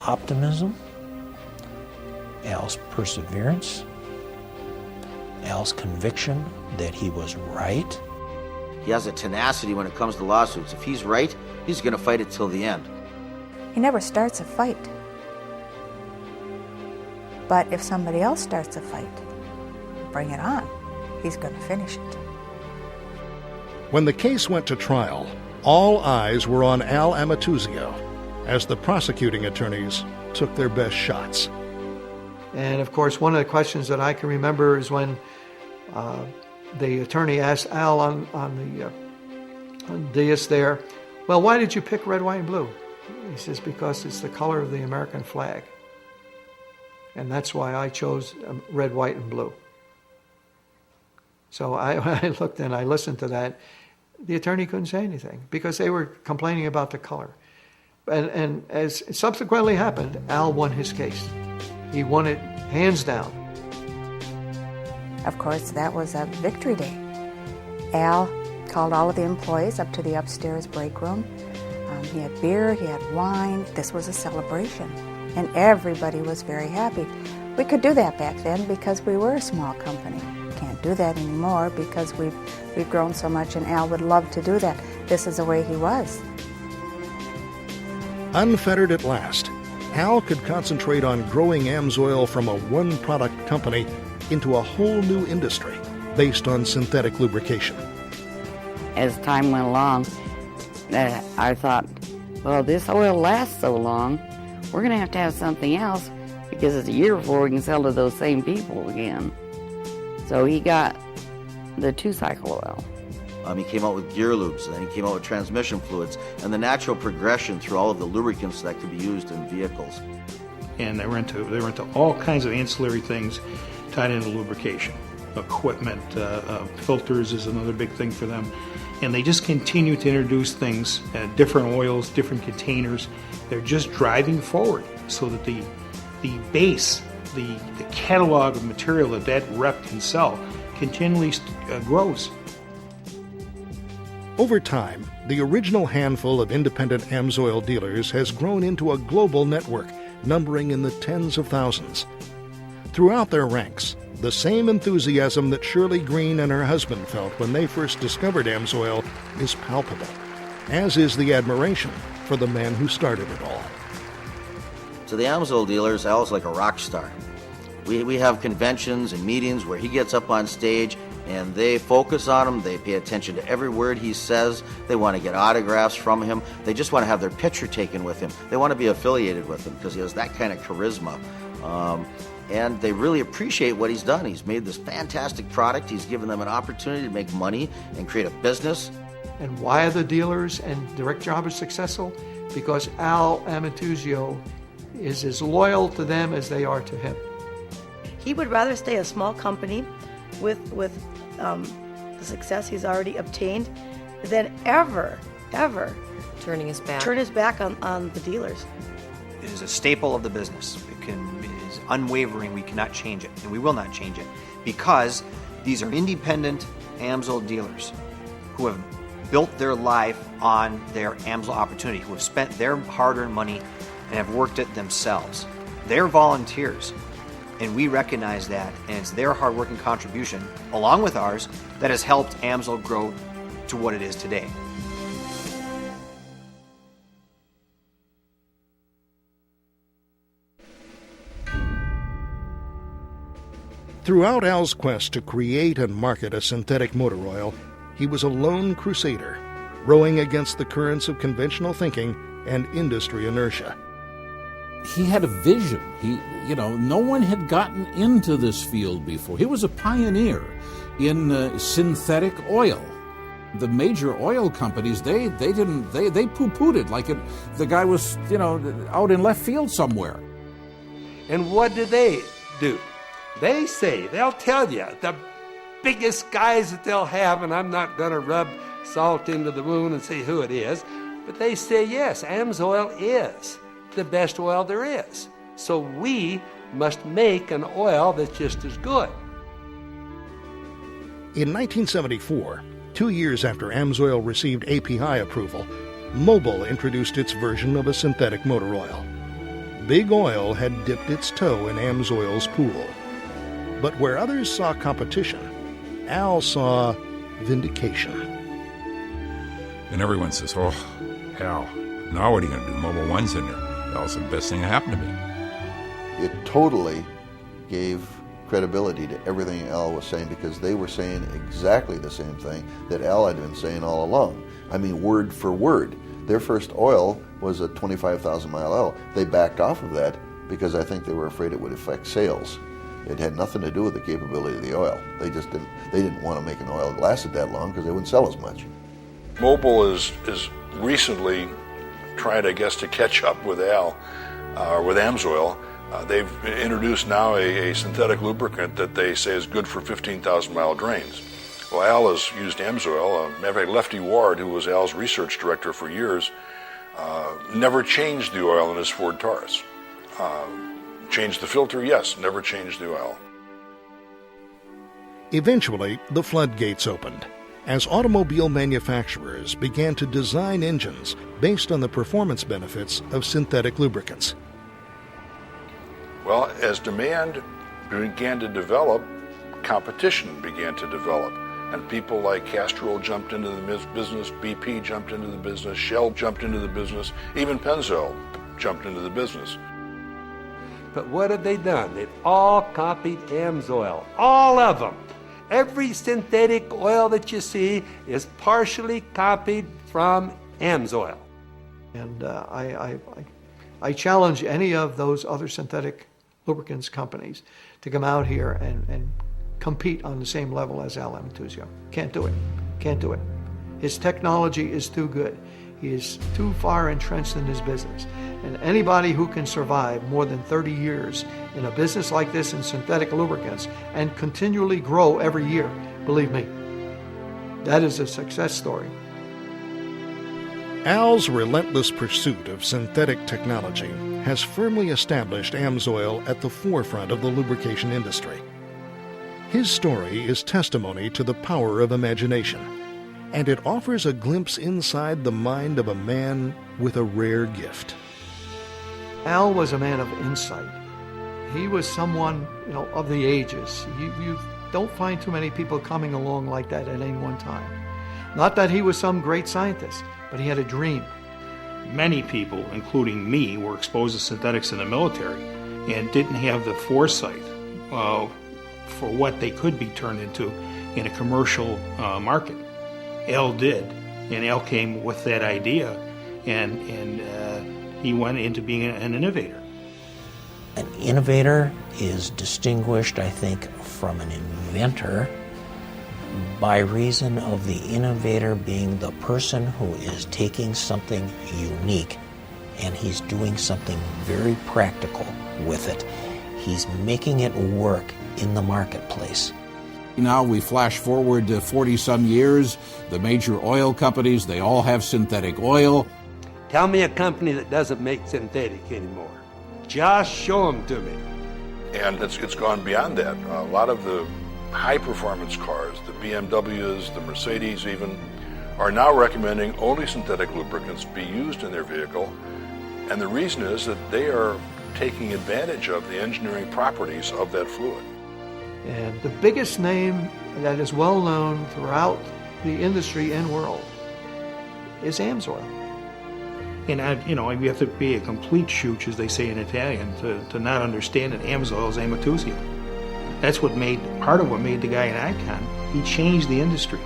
optimism, Al's perseverance, Al's conviction that he was right. He has a tenacity when it comes to lawsuits. If he's right, he's going to fight it till the end. He never starts a fight. But if somebody else starts a fight, bring it on. He's going to finish it. When the case went to trial, all eyes were on Al Amatuzio as the prosecuting attorneys took their best shots. And of course, one of the questions that I can remember is when the attorney asked Al on the dais there, well, why did you pick red, white, and blue? He says, because it's the color of the American flag. And that's why I chose red, white, and blue. So I looked and I listened to that. The attorney couldn't say anything because they were complaining about the color. And as subsequently happened, Al won his case. He won it hands down. Of course, that was a victory day. Al called all of the employees up to the upstairs break room. He had beer, he had wine. This was a celebration, and everybody was very happy. We could do that back then because we were a small company. Can't do that anymore because we've grown so much, and Al would love to do that. This is the way he was. Unfettered at last, Al could concentrate on growing Amsoil from a one-product company into a whole new industry based on synthetic lubrication. As time went along, I thought, well, this oil lasts so long, we're going to have something else because it's a year before we can sell to those same people again. So he got the two-cycle oil. He came out with gear lubes, and then he came out with transmission fluids, and the natural progression through all of the lubricants that could be used in vehicles. And they were into all kinds of ancillary things tied into lubrication. Equipment, filters is another big thing for them. And they just continue to introduce things, different oils, different containers. They're just driving forward so that the base, the catalog of material that rep can sell continually grows. Over time, the original handful of independent Amsoil dealers has grown into a global network numbering in the tens of thousands. Throughout their ranks, the same enthusiasm that Shirley Green and her husband felt when they first discovered Amsoil is palpable, as is the admiration for the man who started it all. To the Amsoil dealers, Al's like a rock star. We have conventions and meetings where he gets up on stage and they focus on him. They pay attention to every word he says. They want to get autographs from him. They just want to have their picture taken with him. They want to be affiliated with him because he has that kind of charisma. And they really appreciate what he's done. He's made this fantastic product. He's given them an opportunity to make money and create a business. And why are the dealers and direct jobbers successful? Because Al Amatuzio is as loyal to them as they are to him. He would rather stay a small company with the success he's already obtained than ever turn his back on the dealers. It is a staple of the business. It is unwavering. We cannot change it, and we will not change it, because these are independent Amsoil dealers who have built their life on their Amsoil opportunity, who have spent their hard-earned money and have worked it themselves. They're volunteers, and we recognize that, and it's their hard-working contribution, along with ours, that has helped Amsoil grow to what it is today. Throughout Al's quest to create and market a synthetic motor oil, he was a lone crusader, rowing against the currents of conventional thinking and industry inertia. He had a vision. No one had gotten into this field before. He was a pioneer in synthetic oil. The major oil companies, they poo-pooed it like the guy was, out in left field somewhere. And what do? They'll tell you, the biggest guys that they'll have, and I'm not going to rub salt into the wound and say who it is, but they say, yes, Amsoil is the best oil there is. So we must make an oil that's just as good. In 1974, 2 years after Amsoil received API approval, Mobil introduced its version of a synthetic motor oil. Big Oil had dipped its toe in Amsoil's pool. But where others saw competition, Al saw vindication. And everyone says, oh, Al, now what are you going to do? Mobile One's in there. Al's the best thing that happened to me. It totally gave credibility to everything Al was saying, because they were saying exactly the same thing that Al had been saying all along. I mean, word for word. Their first oil was a 25,000-mile oil. They backed off of that because I think they were afraid it would affect sales. It had nothing to do with the capability of the oil. They didn't want to make an oil that lasted that long because they wouldn't sell as much. Mobil is recently trying, I guess, to catch up with Al, or with Amsoil. They've introduced now a synthetic lubricant that they say is good for 15,000-mile drains. Well, Al has used Amsoil. Matter of fact, Lefty Ward, who was Al's research director for years, never changed the oil in his Ford Taurus. Changed the filter, yes, never changed the oil. Eventually, the floodgates opened as automobile manufacturers began to design engines based on the performance benefits of synthetic lubricants. Well, as demand began to develop, competition began to develop. And people like Castrol jumped into the business, BP jumped into the business, Shell jumped into the business, even Pennzoil jumped into the business. But what have they done? They've all copied Amsoil, all of them. Every synthetic oil that you see is partially copied from Amsoil. And I challenge any of those other synthetic lubricants companies to come out here and compete on the same level as Al Amatuzio. Can't do it. Can't do it. His technology is too good. He is too far entrenched in his business. And anybody who can survive more than 30 years in a business like this in synthetic lubricants and continually grow every year, believe me, that is a success story. Al's relentless pursuit of synthetic technology has firmly established Amsoil at the forefront of the lubrication industry. His story is testimony to the power of imagination, and it offers a glimpse inside the mind of a man with a rare gift. Al was a man of insight. He was someone, of the ages. You don't find too many people coming along like that at any one time. Not that he was some great scientist, but he had a dream. Many people, including me, were exposed to synthetics in the military and didn't have the foresight for what they could be turned into in a commercial market. Al did, and Al came with that idea, and he went into being an innovator. An innovator is distinguished, I think, from an inventor by reason of the innovator being the person who is taking something unique and he's doing something very practical with it. He's making it work in the marketplace. Now we flash forward to 40-some years. The major oil companies, they all have synthetic oil. Tell me a company that doesn't make synthetic anymore. Just show them to me. And it's gone beyond that. A lot of the high-performance cars, the BMWs, the Mercedes even, are now recommending only synthetic lubricants be used in their vehicle. And the reason is that they are taking advantage of the engineering properties of that fluid. And the biggest name that is well known throughout the industry and world is Amsoil. And you have to be a complete shooch, as they say in Italian, to not understand that Amsoil is Amatuzio. That's part of what made the guy an icon. He changed the industry.